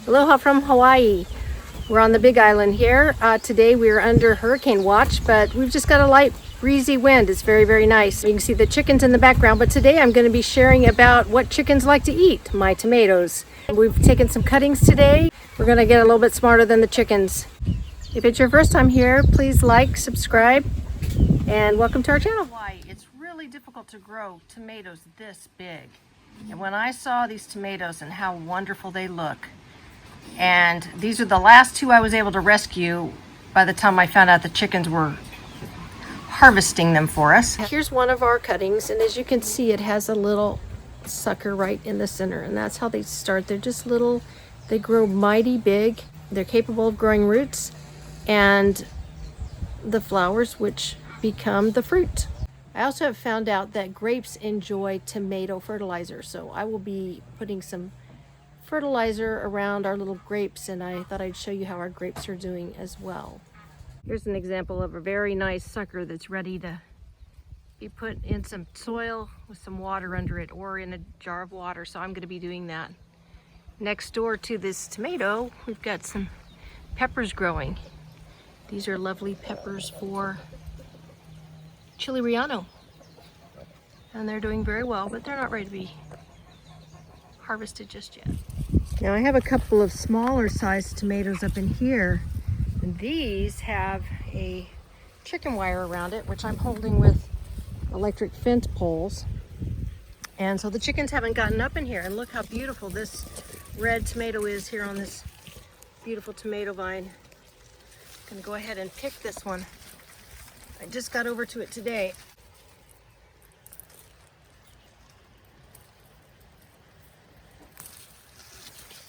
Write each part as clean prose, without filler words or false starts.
Aloha from Hawaii. We're on the Big Island here. Today we are under hurricane watch, but we've just got a light breezy wind. It's very, very nice. You can see the chickens in the background, but today I'm going to be sharing about what chickens like to eat, my tomatoes. We've taken some cuttings today. We're going to get a little bit smarter than the chickens. If it's your first time here, please like, subscribe, and welcome to our channel. It's really difficult to grow tomatoes this big. And when I saw these tomatoes and how wonderful they look, and these are the last two I was able to rescue by the time I found out the chickens were harvesting them for us. Here's one of our cuttings, and as you can see, it has a little sucker right in the center, and that's how they start. They're just little, they grow mighty big. They're capable of growing roots and the flowers, which become the fruit. I also have found out that grapes enjoy tomato fertilizer, so I will be putting some fertilizer around our little grapes, and I thought I'd show you how our grapes are doing as well. Here's an example of a very nice sucker that's ready to be put in some soil with some water under it, or in a jar of water, so I'm going to be doing that. Next door to this tomato, we've got some peppers growing. These are lovely peppers for chili relleno, and they're doing very well, but they're not ready to be harvested just yet. Now I have a couple of smaller sized tomatoes up in here, and these have a chicken wire around it, which I'm holding with electric fence poles. And so the chickens haven't gotten up in here, and look how beautiful this red tomato is here on this beautiful tomato vine. I'm gonna go ahead and pick this one. I just got over to it today.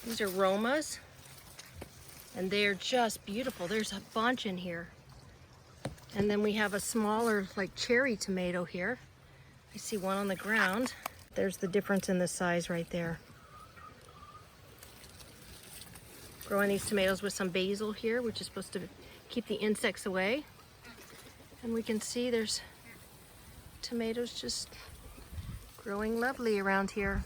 These are Romas, and they're just beautiful. There's a bunch in here. And then we have a smaller, like cherry tomato here. I see one on the ground. There's the difference in the size right there. Growing these tomatoes with some basil here, which is supposed to keep the insects away. And we can see there's tomatoes just growing lovely around here.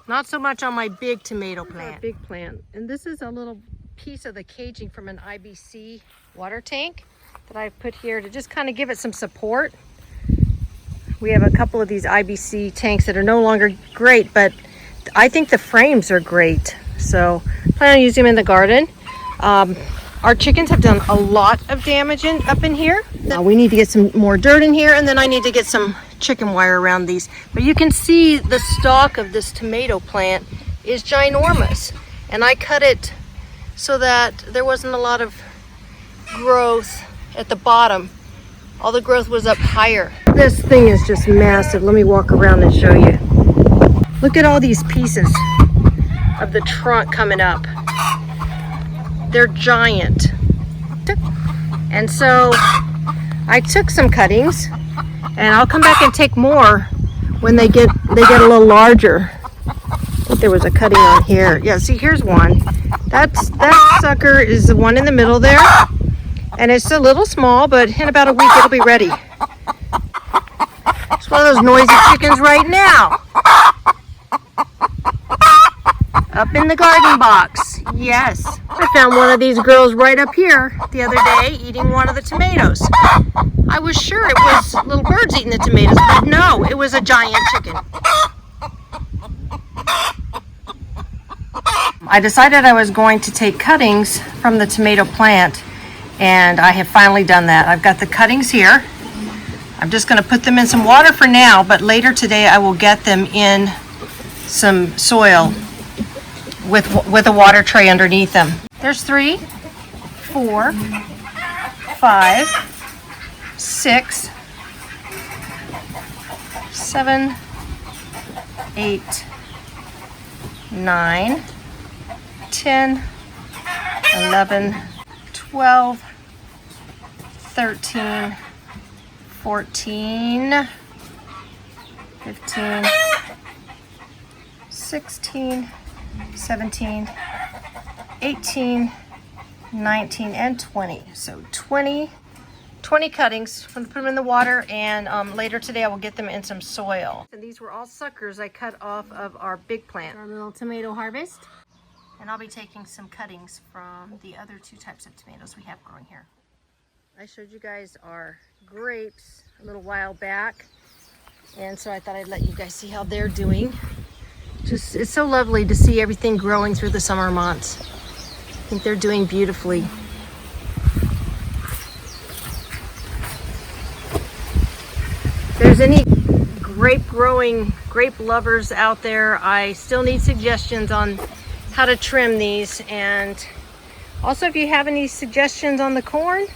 Not so much on my big tomato plant. Big plant. And this is a little piece of the caging from an IBC water tank that I've put here to just kind of give it some support. We have a couple of these IBC tanks that are no longer great, but I think the frames are great. So I plan on using them in the garden. Our chickens have done a lot of damage up in here. We need to get some more dirt in here, and then I need to get some chicken wire around these. But you can see the stalk of this tomato plant is ginormous, and I cut it so that there wasn't a lot of growth at the bottom. All the growth was up higher. This thing is just massive. Let me walk around and show you. Look at all these pieces of the trunk coming up. They're giant. And so I took some cuttings, and I'll come back and take more when they get a little larger. I think there was a cutting on here. Yeah, see, here's one. That sucker is the one in the middle there, and it's a little small, but in about a week it'll be ready. It's one of those noisy chickens right now. Up in the garden box. Yes. I found one of these girls right up here the other day eating one of the tomatoes. I was sure it was little birds eating the tomatoes, but no, it was a giant chicken. I decided I was going to take cuttings from the tomato plant, and I have finally done that. I've got the cuttings here. I'm just going to put them in some water for now, but later today I will get them in some soil with a water tray underneath them. There's 3, 4, 5, 6, 7, 8, 9, 10, 11, 12, 13, 14, 15, 16, 17, 18, 19, and 20. So 20 cuttings. I'm going to put them in the water, and later today I will get them in some soil. And these were all suckers I cut off of our big plant. Our little tomato harvest. And I'll be taking some cuttings from the other 2 types of tomatoes we have growing here. I showed you guys our grapes a little while back, and so I thought I'd let you guys see how they're doing. Just, it's so lovely to see everything growing through the summer months. I think they're doing beautifully. If there's any grape lovers out there, I still need suggestions on how to trim these. And also, if you have any suggestions on the corn,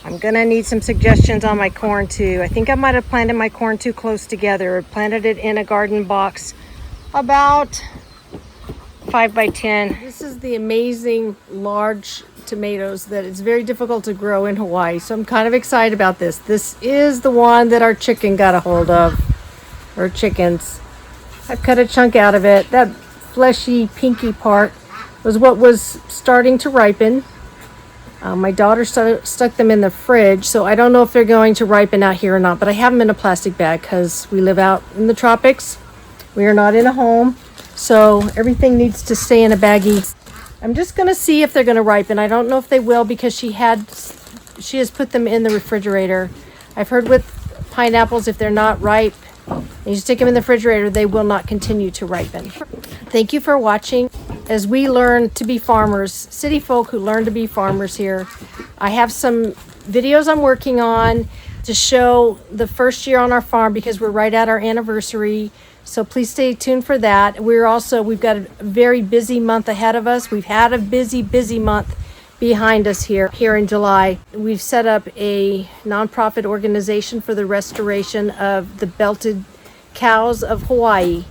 I'm gonna need some suggestions on my corn too. I think I might have planted my corn too close together. I planted it in a garden box about 5 by 10. This is the amazing large tomatoes that it's very difficult to grow in Hawaii. So I'm kind of excited about this. This is the one that our chicken got a hold of, or chickens. I've cut a chunk out of it. That fleshy pinky part was what was starting to ripen. My daughter stuck them in the fridge, so I don't know if they're going to ripen out here or not, but I have them in a plastic bag because we live out in the tropics. We are not in a home, so everything needs to stay in a baggie. I'm just going to see if they're going to ripen. I don't know if they will because she has put them in the refrigerator. I've heard with pineapples, if they're not ripe and you stick them in the refrigerator, they will not continue to ripen. Thank you for watching. As we learn to be farmers, city folk who learn to be farmers here, I have some videos I'm working on to show the first year on our farm because we're right at our anniversary. So please stay tuned for that. We've got a very busy month ahead of us. We've had a busy month behind us here in July. We've set up a nonprofit organization for the restoration of the belted cows of Hawaii.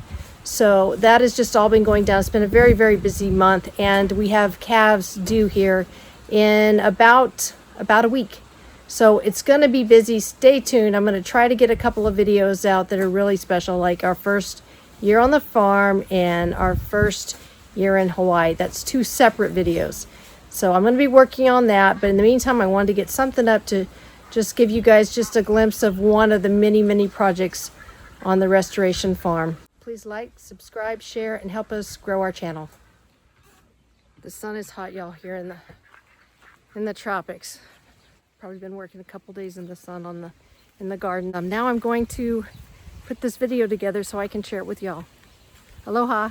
So that has just all been going down. It's been a very busy month, and we have calves due here in about a week. So it's going to be busy. Stay tuned. I'm going to try to get a couple of videos out that are really special, like our first year on the farm and our first year in Hawaii. That's 2 separate videos. So I'm going to be working on that. But in the meantime, I wanted to get something up to just give you guys just a glimpse of one of the many projects on the restoration farm. Please like, subscribe, share, and help us grow our channel. The sun is hot, y'all, here in the tropics. Probably been working a couple days in the sun in the garden. Now I'm going to put this video together so I can share it with y'all. Aloha.